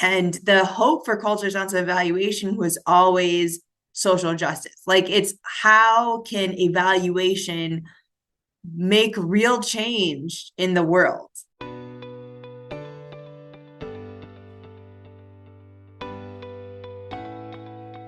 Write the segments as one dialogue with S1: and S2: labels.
S1: And the hope for culture responsive evaluation was always social justice. Like, it's how can evaluation make real change in the world?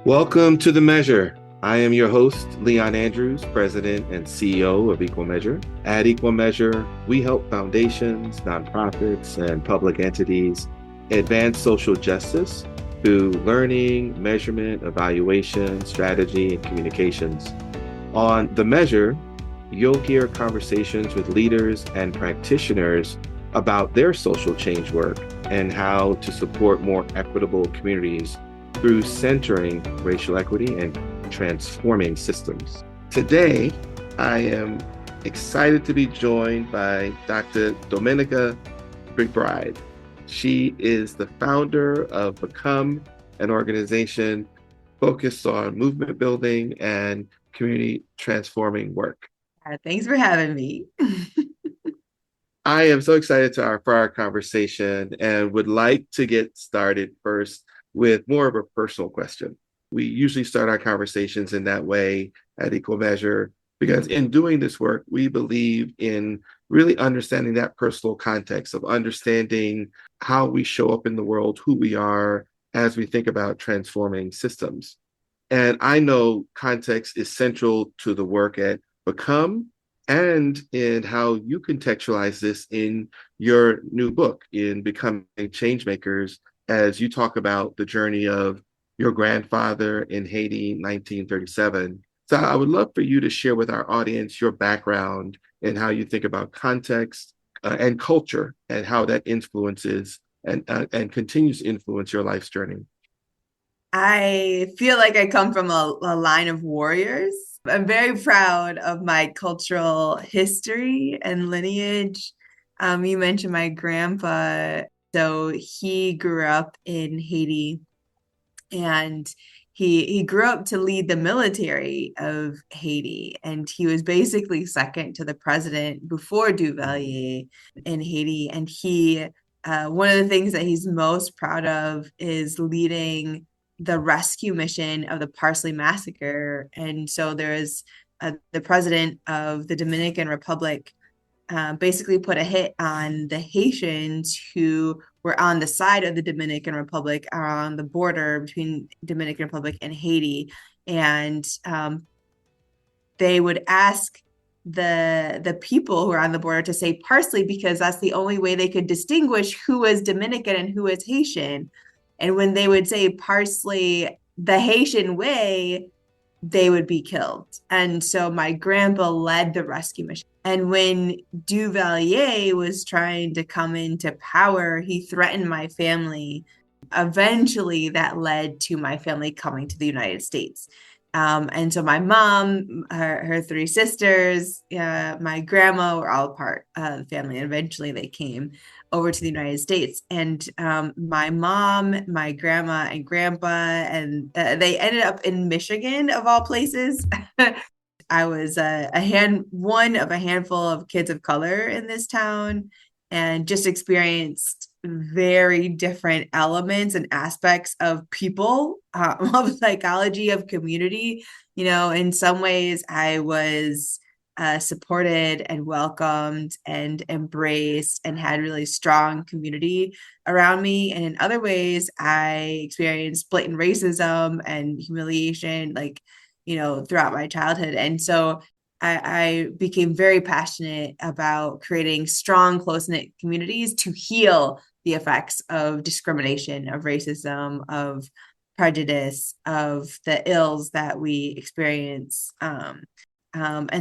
S2: Welcome to The Measure. I am your host, Leon Andrews, President and CEO of Equal Measure. At Equal Measure, we help foundations, nonprofits, and public entities advance social justice through learning, measurement, evaluation, strategy, and communications. On The Measure, you'll hear conversations with leaders and practitioners about their social change work and how to support more equitable communities through centering racial equity and transforming systems. Today, I am excited to be joined by Dr. Dominica McBride. She is the founder of Become, an organization focused on movement building and community transforming work.
S1: Thanks for having me.
S2: I am so excited for our conversation and would like to get started first with more of a personal question. We usually start our conversations in that way at Equal Measure because in doing this work, we believe in really understanding that personal context of understanding how we show up in the world, who we are as we think about transforming systems. And I know context is central to the work at Become and in how you contextualize this in your new book, in Becoming Changemakers, as you talk about the journey of your grandfather in Haiti, 1937. So I would love for you to share with our audience your background and how you think about context and culture and how that influences and continues to influence your life's journey.
S1: I feel like I come from a line of warriors. I'm very proud of my cultural history and lineage. You mentioned my grandpa. So he grew up in Haiti, and he grew up to lead the military of Haiti. And he was basically second to the president before Duvalier in Haiti. And he one of the things that he's most proud of is leading the rescue mission of the Parsley Massacre. And so there's the president of the Dominican Republic basically put a hit on the Haitians who were on the side of the Dominican Republic on the border between Dominican Republic and Haiti. And they would ask the people who are on the border to say parsley because that's the only way they could distinguish who was Dominican and who was Haitian. And when they would say parsley the Haitian way, they would be killed. And so my grandpa led the rescue mission. And when Duvalier was trying to come into power, he threatened my family. Eventually, that led to my family coming to the United States. And so my mom, her three sisters, my grandma were all part of the family. And eventually they came over to the United States. And my mom, my grandma, and grandpa, and they ended up in Michigan, of all places. I was one of a handful of kids of color in this town, and just experienced very different elements and aspects of people, of psychology, of community. In some ways, I was supported and welcomed and embraced and had really strong community around me. And in other ways, I experienced blatant racism and humiliation, throughout my childhood. And so I became very passionate about creating strong, close-knit communities to heal the effects of discrimination, of racism, of prejudice, of the ills that we experience. And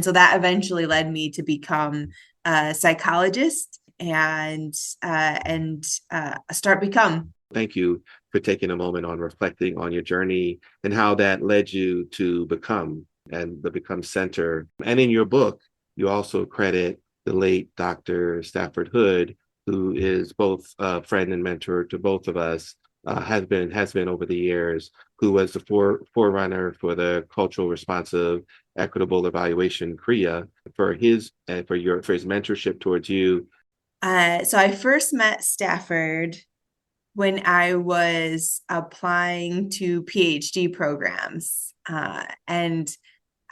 S1: so that eventually led me to become a psychologist and start Become.
S2: Thank you for taking a moment on reflecting on your journey and how that led you to Become and the Become Center. And in your book, you also credit the late Dr. Stafford Hood, who is both a friend and mentor to both of us, has been over the years, who was the forerunner for the cultural responsive equitable evaluation CREA for his mentorship towards you.
S1: So I first met Stafford when I was applying to PhD programs. And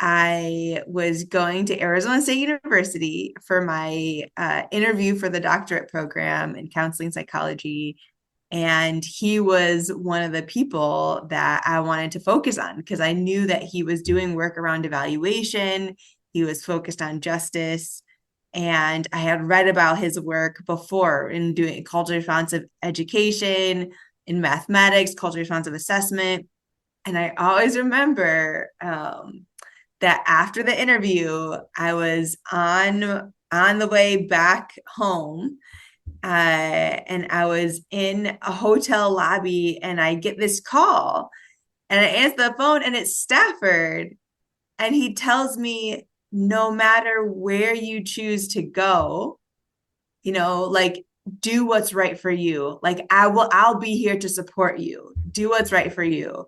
S1: I was going to Arizona State University for my interview for the doctorate program in counseling psychology. And he was one of the people that I wanted to focus on because I knew that he was doing work around evaluation. He was focused on justice. And I had read about his work before in doing culturally responsive education, in mathematics, culturally responsive assessment. And I always remember that after the interview, I was on the way back home, and I was in a hotel lobby, and I get this call, and I answer the phone, and it's Stafford, and he tells me, no matter where you choose to go, like do what's right for you. Like I'll be here to support you. Do what's right for you.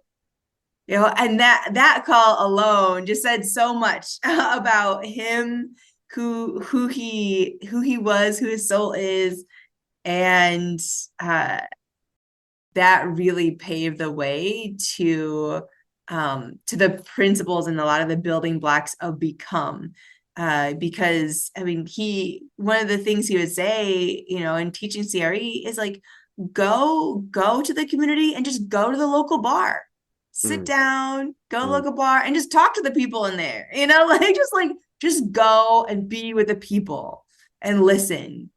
S1: And that call alone just said so much about him, who he was, who his soul is, and uh, that really paved the way to the principles and a lot of the building blocks of Become. Because I mean, he one of the things he would say, in teaching CRE is like, go to the community and just go to the local bar, sit
S2: Mm,
S1: down, go to the
S2: mm.
S1: local bar and just talk to the people in there, just go and be with the people and listen.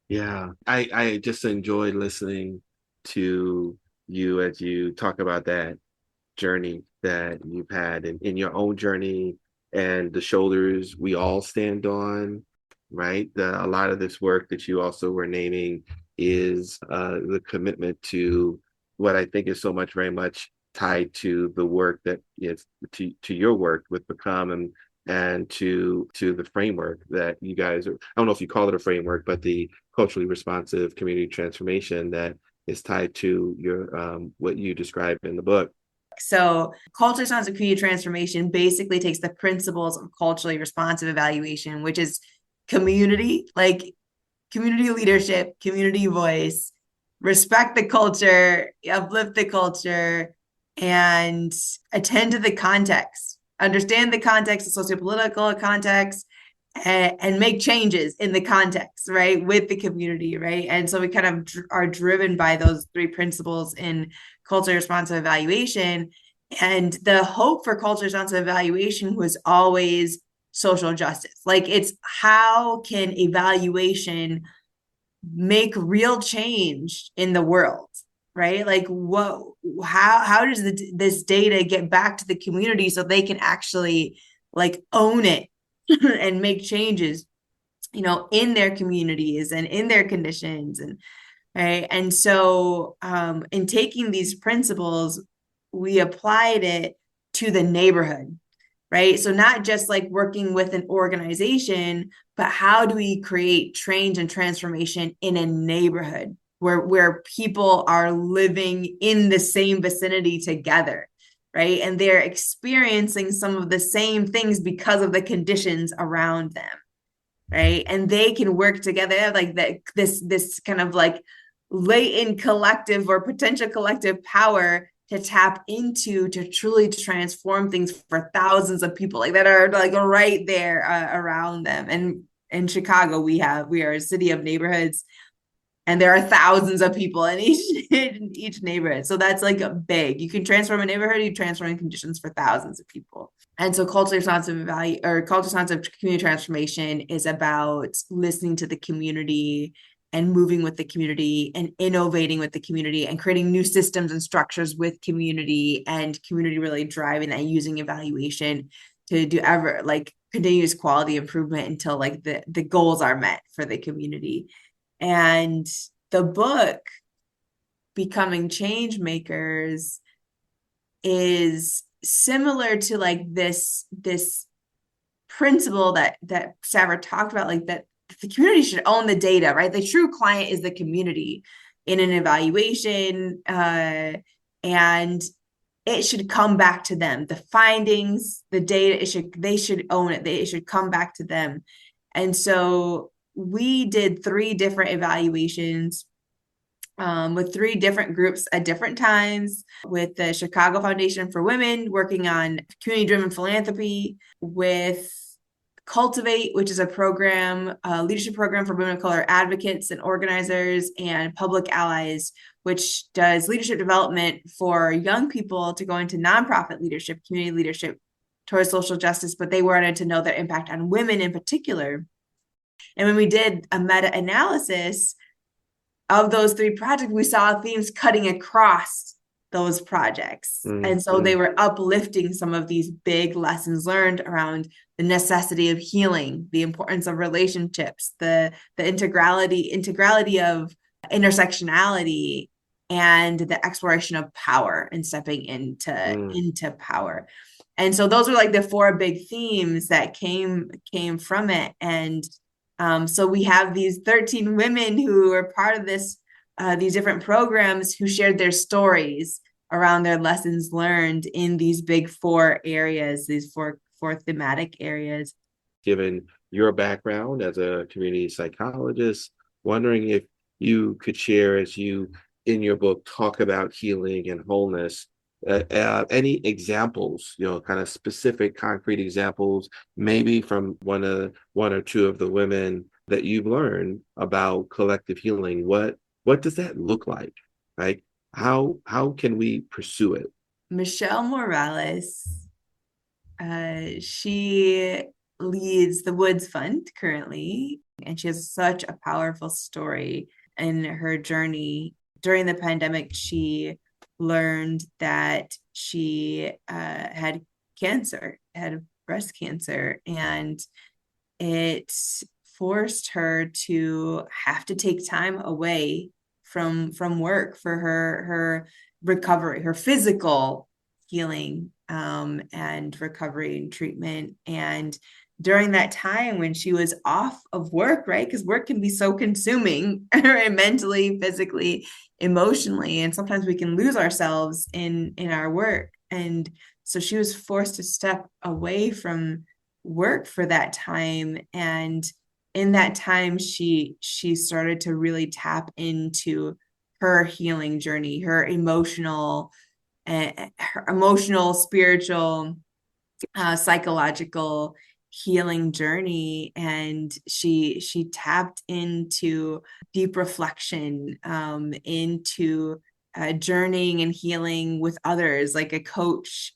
S2: Yeah, I just enjoy listening to you as you talk about that journey that you've had in your own journey and the shoulders we all stand on, right? A lot of this work that you also were naming is the commitment to what I think is so much, very much tied to the work that is to your work with Become and to the framework that you guys are, I don't know if you call it a framework, but the culturally responsive community transformation that is tied to your what you describe in the book.
S1: So, culture science of community transformation basically takes the principles of culturally responsive evaluation, which is community, like community leadership, community voice, respect the culture, uplift the culture, and attend to the context, understand the context, the sociopolitical context, and make changes in the context, right, with the community, right? And so we kind of are driven by those three principles in culture responsive evaluation. And the hope for culture responsive evaluation was always social justice. Like, it's how can evaluation make real change in the world, right? Like, how does this data get back to the community so they can actually like own it and make changes, in their communities and in their conditions, and right. And so in taking these principles, we applied it to the neighborhood, right? So not just like working with an organization, but how do we create change and transformation in a neighborhood where people are living in the same vicinity together, right? And they're experiencing some of the same things because of the conditions around them, right? And they can work together, like that, this kind of like latent collective or potential collective power to tap into to truly transform things for thousands of people like that are like right there around them. And in Chicago, we are a city of neighborhoods, and there are thousands of people in each neighborhood. So that's like a big. You can transform a neighborhood, you transform conditions for thousands of people. And so culturally responsive value or culture responsive community transformation is about listening to the community and moving with the community and innovating with the community and creating new systems and structures with community, and community really driving that, using evaluation to do ever like continuous quality improvement until like the goals are met for the community. And the book, Becoming Change Makers, is similar to like this principle that Savard talked about, like that the community should own the data, right? The true client is the community in an evaluation, and it should come back to them. The findings, the data, they should own it. It should come back to them. And so we did 3 different evaluations with three different groups at different times, with the Chicago Foundation for Women working on community-driven philanthropy, with Cultivate, which is a program, a leadership program for women of color advocates and organizers, and Public Allies, which does leadership development for young people to go into nonprofit leadership, community leadership towards social justice, but they wanted to know their impact on women in particular. And when we did a meta-analysis of those three projects, we saw themes cutting across those projects. And so they were uplifting some of these big lessons learned around the necessity of healing, the importance of relationships, the integrality of intersectionality, and the exploration of power and stepping into power. And so those were like the four big themes that came from it. And so we have these 13 women who are part of this, these different programs, who shared their stories around their lessons learned in these big four areas, these four thematic areas.
S2: Given your background as a community psychologist, wondering if you could share, as you in your book talk about healing and wholeness, any examples, kind of specific, concrete examples, maybe from one or two of the women that you've learned about collective healing. What does that look like? Like, how can we pursue it?
S1: Michelle Morales, she leads the Woods Fund currently, and she has such a powerful story in her journey. During the pandemic, she learned that she had cancer, had breast cancer, and it forced her to have to take time away from work for her recovery, her physical healing, and recovery and treatment. And during that time when she was off of work, right? Because work can be so consuming, right? Mentally, physically, emotionally, and sometimes we can lose ourselves in our work. And so she was forced to step away from work for that time. And in that time, she started to really tap into her healing journey, her emotional, spiritual, psychological healing journey. And she tapped into deep reflection, into journeying and healing with others, like a coach.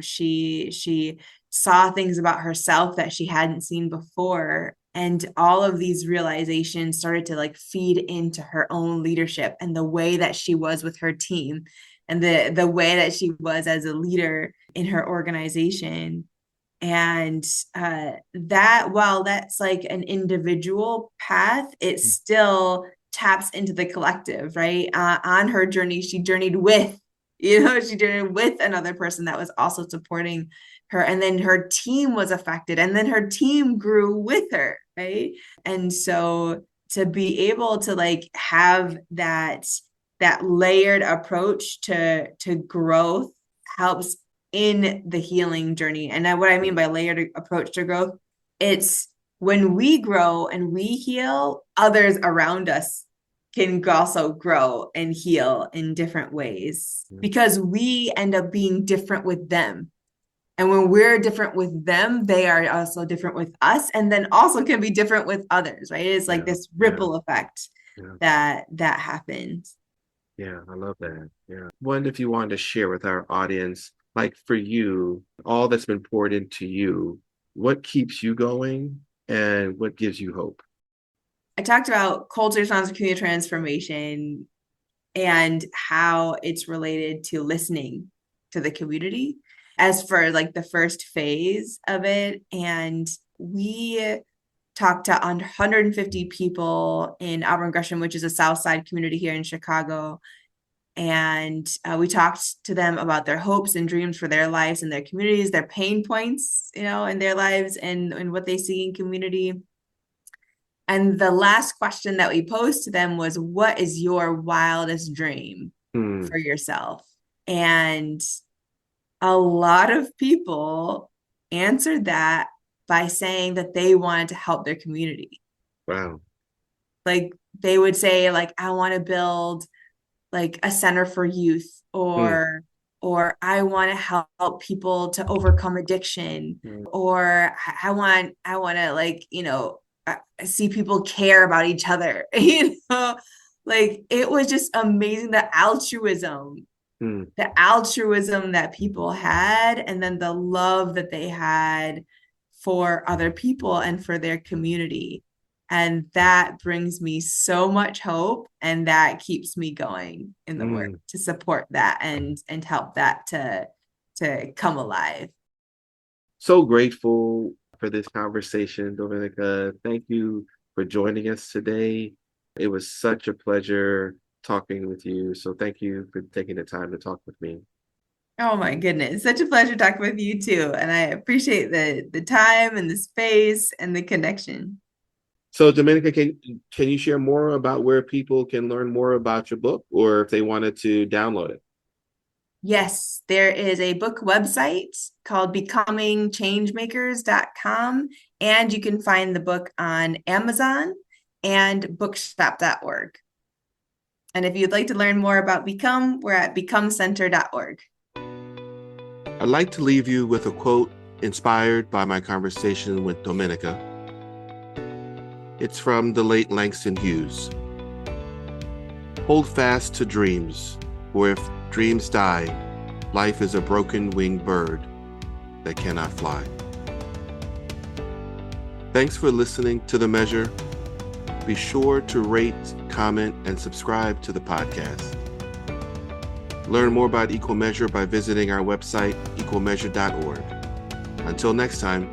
S1: She saw things about herself that she hadn't seen before, and all of these realizations started to like feed into her own leadership and the way that she was with her team, and the way that she was as a leader in her organization. And that, while that's like an individual path, it still taps into the collective, right? On her journey, she journeyed with, she journeyed with another person that was also supporting her. And then her team was affected, and then her team grew with her, right? And so to be able to like have that layered approach to growth helps in the healing journey. And what I mean by layered approach to growth, it's when we grow and we heal, others around us can also grow and heal in different ways, because we end up being different with them. And when we're different with them, they are also different with us, and then also can be different with others, right? It's like this ripple effect that happens.
S2: Yeah, I love that. Yeah. Wonder if you wanted to share with our audience, like for you, all that's been poured into you, what keeps you going and what gives you hope?
S1: I talked about culture responsive community transformation and how it's related to listening to the community as for like the first phase of it. And we talked to 150 people in Auburn Gresham, which is a South Side community here in Chicago. And we talked to them about their hopes and dreams for their lives and their communities, their pain points, in their lives, and what they see in community. And the last question that we posed to them was, what is your wildest dream for yourself? And a lot of people answered that by saying that they wanted to help their community.
S2: Wow.
S1: Like they would say, like, I want to build like a center for youth,
S2: mm,
S1: or I want to help people to overcome addiction, or I want to, like, see people care about each other. Like, it was just amazing,
S2: mm,
S1: the altruism that people had, and then the love that they had for other people and for their community. And that brings me so much hope, and that keeps me going in the work
S2: mm.
S1: to support that and help that to come alive.
S2: So grateful for this conversation, Dominica. Thank you for joining us today. It was such a pleasure talking with you. So thank you for taking the time to talk with me.
S1: Oh my goodness, such a pleasure talking with you too. And I appreciate the time and the space and the connection.
S2: So Dominica, can you share more about where people can learn more about your book or if they wanted to download it?
S1: Yes, there is a book website called becomingchangemakers.com, and you can find the book on Amazon and bookshop.org. And if you'd like to learn more about Become, we're at becomecenter.org.
S2: I'd like to leave you with a quote inspired by my conversation with Dominica. It's from the late Langston Hughes. Hold fast to dreams, for if dreams die, life is a broken-winged bird that cannot fly. Thanks for listening to The Measure. Be sure to rate, comment, and subscribe to the podcast. Learn more about Equal Measure by visiting our website, equalmeasure.org. Until next time,